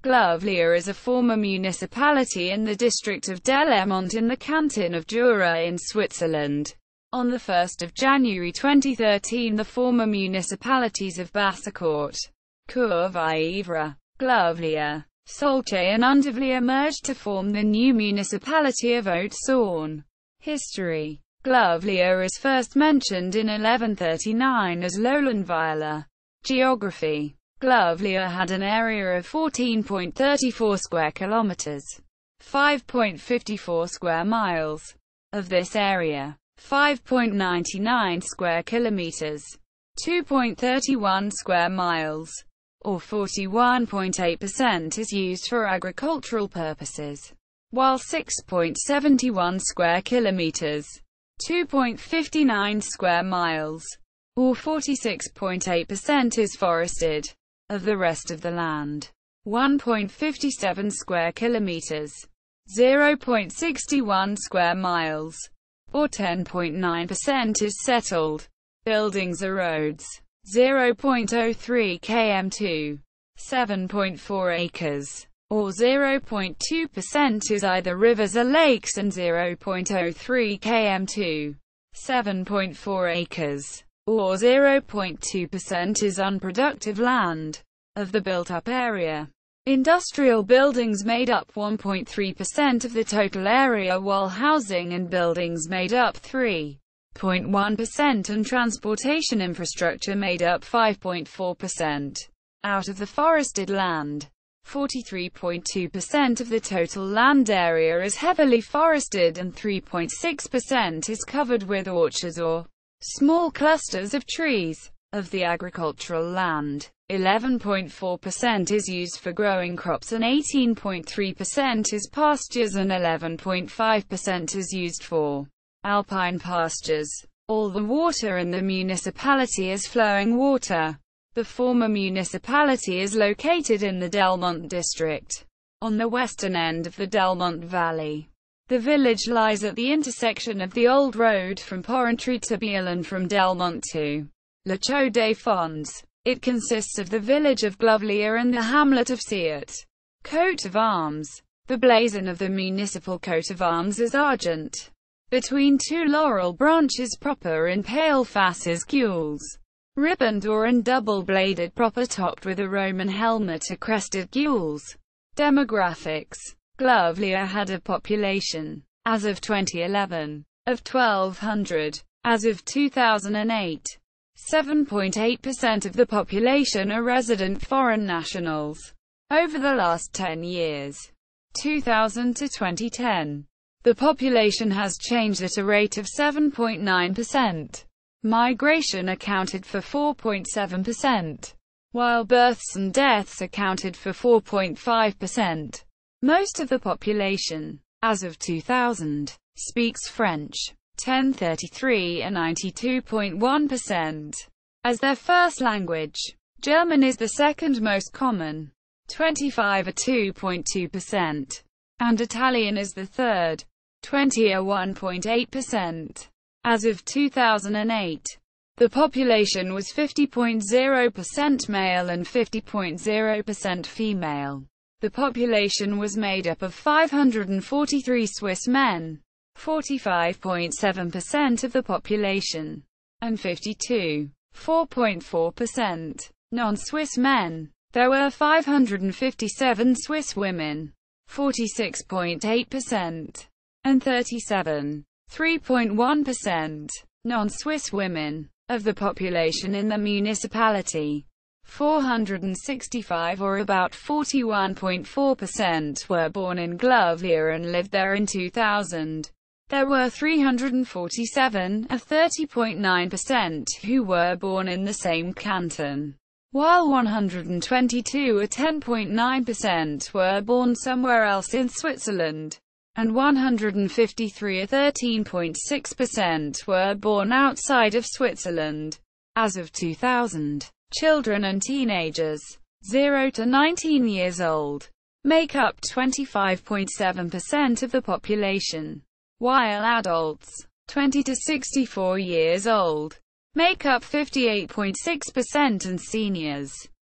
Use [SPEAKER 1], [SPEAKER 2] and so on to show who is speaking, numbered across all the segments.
[SPEAKER 1] Glovelier is a former municipality in the district of Delémont in the canton of Jura in Switzerland. On 1 January 2013, the former municipalities of Bassecourt, Courfaivre, Glovelier, Soulce and Undervelier merged to form the new municipality of Haute-Sorne. History. Glovelier is first mentioned in 1139 as Lowland-Villa. Geography. Glovelier had an area of 14.34 square kilometers, 5.54 square miles. Of this area, 5.99 square kilometers, 2.31 square miles, or 41.8% is used for agricultural purposes, while 6.71 square kilometers, 2.59 square miles, or 46.8% is forested. Of the rest of the land, 1.57 square kilometers, 0.61 square miles, or 10.9% is settled. Buildings or roads, 0.03 km2, 7.4 acres, or 0.2% is either rivers or lakes, and 0.03 km2, 7.4 acres, or 0.2% is unproductive land. Of the built-up area, industrial buildings made up 1.3% of the total area, while housing and buildings made up 3.1% and transportation infrastructure made up 5.4%. Out of the forested land, 43.2% of the total land area is heavily forested and 3.6% is covered with orchards or small clusters of trees. Of the agricultural land, 11.4% is used for growing crops and 18.3% is pastures and 11.5% is used for alpine pastures. All the water in the municipality is flowing water. The former municipality is located in the Delémont district, on the western end of the Delémont Valley. The village lies at the intersection of the old road from Porrentruy to Biel and from Delémont to Le Chaux-des-Fonds. It consists of the village of Glovelier and the hamlet of Siot. Coat of arms. The blazon of the municipal coat of arms is argent, between two laurel branches proper in pale fasces gules, ribboned or and double-bladed proper topped with a Roman helmet or crested gules. Demographics. Glovelier had a population, as of 2011, of 1,200. As of 2008, 7.8% of the population are resident foreign nationals. Over the last 10 years, 2000 to 2010, the population has changed at a rate of 7.9%. Migration accounted for 4.7%, while births and deaths accounted for 4.5%. Most of the population, as of 2000, speaks French, 10.33 and 92.1%, as their first language. German is the second most common, 25 or 2.2%, and Italian is the third, 20 or 1.8%. As of 2008, the population was 50.0% male and 50.0% female. The population was made up of 543 Swiss men, 45.7% of the population, and 52.4% non-Swiss men. There were 557 Swiss women, 46.8%, and 3.1% non-Swiss women. Of the population in the municipality, 465 or about 41.4% were born in Glovelier and lived there in 2000. There were 347, or 30.9%, who were born in the same canton, while 122, or 10.9%, were born somewhere else in Switzerland, and 153, or 13.6%, were born outside of Switzerland. As of 2000, children and teenagers, 0 to 19 years old, make up 25.7% of the population, while adults, 20 to 64 years old, make up 58.6% and seniors,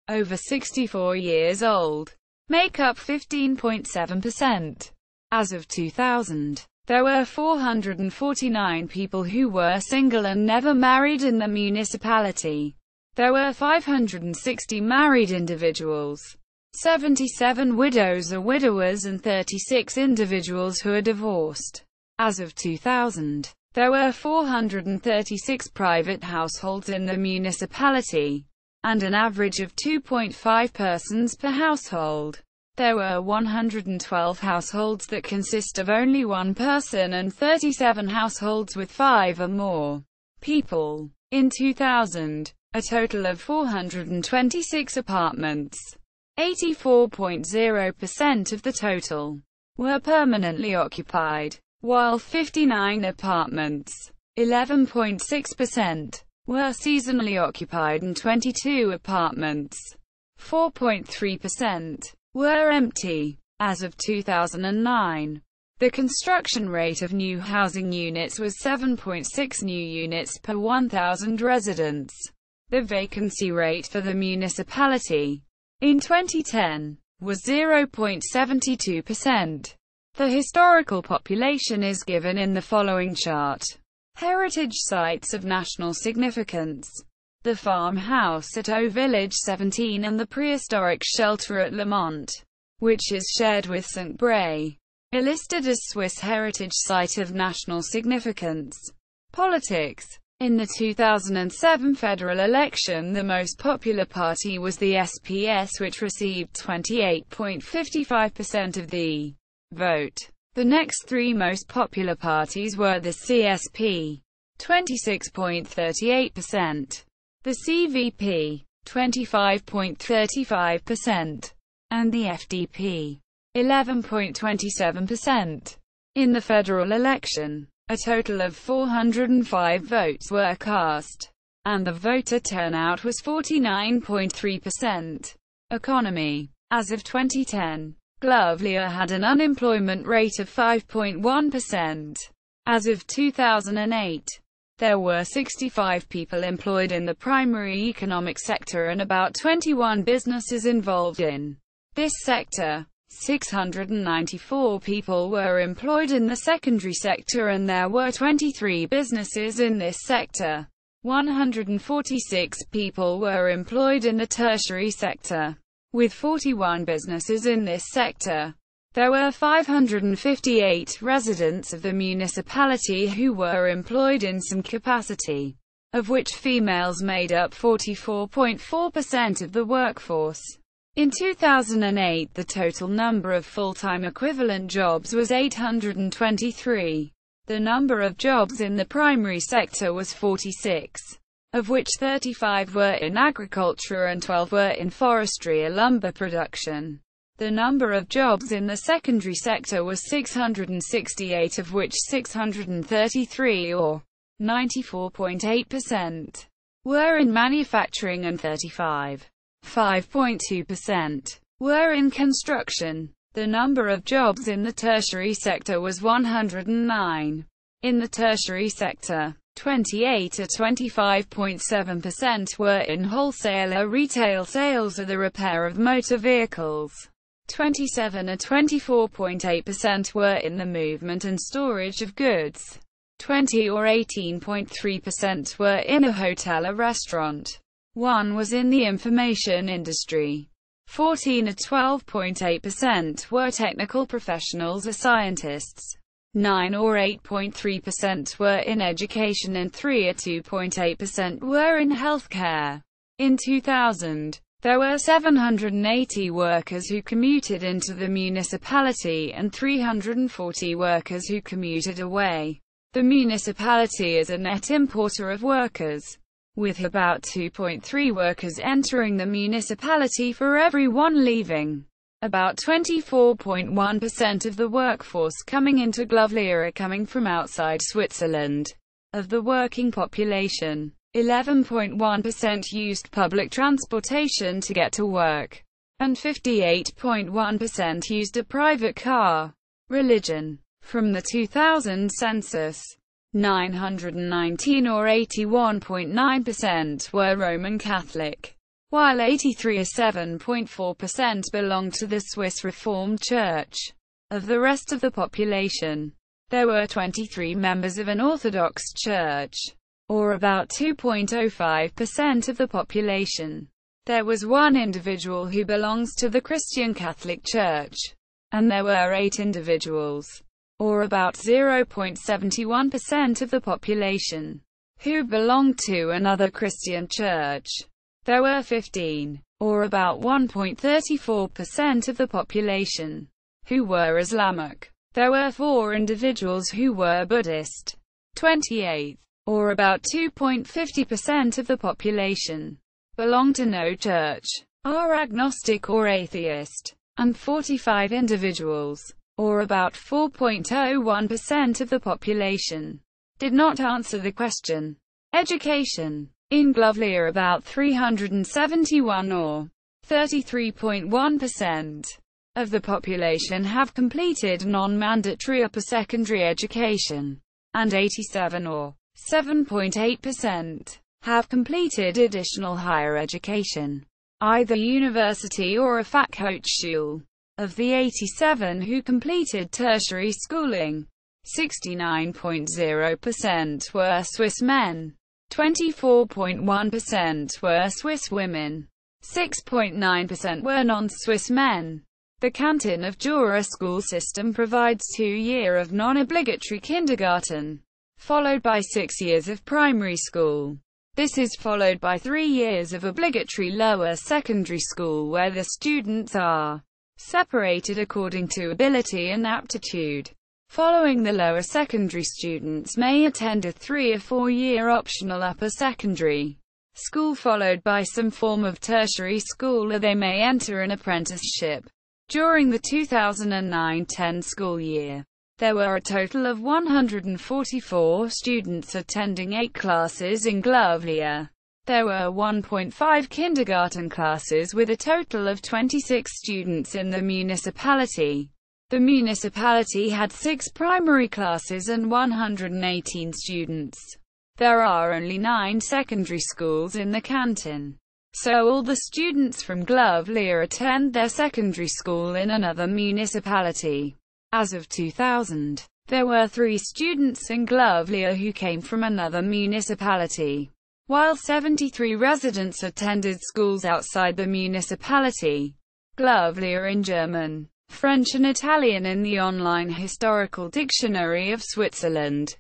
[SPEAKER 1] over 64 years old, make up 15.7%. As of 2000, there were 449 people who were single and never married in the municipality. There were 560 married individuals, 77 widows or widowers, and 36 individuals who are divorced. As of 2000, there were 436 private households in the municipality, and an average of 2.5 persons per household. There were 112 households that consist of only one person and 37 households with 5 or more people. In 2000, a total of 426 apartments, 84.0% of the total, were permanently occupied, while 59 apartments, 11.6%, were seasonally occupied and 22 apartments, 4.3%, were empty. As of 2009, the construction rate of new housing units was 7.6 new units per 1,000 residents. The vacancy rate for the municipality in 2010 was 0.72%. The historical population is given in the following chart. Heritage sites of national significance. The farmhouse at O Village 17 and the prehistoric shelter at Lamont, which is shared with St. Bray, are listed as Swiss Heritage Site of National Significance. Politics. In the 2007 federal election, the most popular party was the SPS, which received 28.55% of the vote. The next three most popular parties were the CSP, 26.38%, the CVP, 25.35%, and the FDP, 11.27%. In the federal election, a total of 405 votes were cast, and the voter turnout was 49.3%. Economy. As of 2010, Glovelier had an unemployment rate of 5.1%. As of 2008, there were 65 people employed in the primary economic sector and about 21 businesses involved in this sector. 694 people were employed in the secondary sector and there were 23 businesses in this sector. 146 people were employed in the tertiary sector, with 41 businesses in this sector. There were 558 residents of the municipality who were employed in some capacity, of which females made up 44.4% of the workforce. In 2008, the total number of full-time equivalent jobs was 823. The number of jobs in the primary sector was 46, of which 35 were in agriculture and 12 were in forestry or lumber production. The number of jobs in the secondary sector was 668, of which 633, or 94.8%, were in manufacturing and 5.2%, were in construction. The number of jobs in the tertiary sector was 109. In the tertiary sector, 28 or 25.7% were in wholesale or retail sales or the repair of motor vehicles. 27 or 24.8% were in the movement and storage of goods. 20 or 18.3% were in a hotel or restaurant. 1 was in the information industry. 14 or 12.8% were technical professionals or scientists. 9 or 8.3% were in education and 3 or 2.8% were in healthcare. In 2000, there were 780 workers who commuted into the municipality and 340 workers who commuted away. The municipality is a net importer of workers, with about 2.3 workers entering the municipality for every one leaving. About 24.1% of the workforce coming into Glovelier are coming from outside Switzerland. Of the working population, 11.1% used public transportation to get to work, and 58.1% used a private car. Religion. From the 2000 census, 919 or 81.9% were Roman Catholic. while 83 or 7.4% belonged to the Swiss Reformed Church. Of the rest of the population, there were 23 members of an Orthodox Church, or about 2.05% of the population. There was one individual who belongs to the Christian Catholic Church, and there were 8 individuals, or about 0.71% of the population, who belonged to another Christian church. There were 15, or about 1.34% of the population, who were Islamic. There were 4 individuals who were Buddhist. 28, or about 2.50% of the population, belonged to no church, are agnostic or atheist, and 45 individuals, or about 4.01% of the population, did not answer the question. Education. In Glovelier, about 371 or 33.1% of the population have completed non-mandatory upper secondary education, and 87 or 7.8% have completed additional higher education, either university or a Fachhochschule. Of the 87 who completed tertiary schooling, 69.0% were Swiss men, 24.1% were Swiss women, 6.9% were non-Swiss men. The canton of Jura school system provides 2 years of non-obligatory kindergarten, followed by 6 years of primary school. This is followed by 3 years of obligatory lower secondary school where the students are separated according to ability and aptitude. Following the lower secondary, students may attend a 3 or 4 year optional upper secondary school followed by some form of tertiary school, or they may enter an apprenticeship. During the 2009-10 school year, there were a total of 144 students attending 8 classes in Glovelier. There were 1.5 kindergarten classes with a total of 26 students in the municipality. The municipality had 6 primary classes and 118 students. There are only 9 secondary schools in the canton, so all the students from Glovelier attend their secondary school in another municipality. As of 2000, there were 3 students in Glovelier who came from another municipality, while 73 residents attended schools outside the municipality. Glovelier in German, French and Italian in the online Historical Dictionary of Switzerland.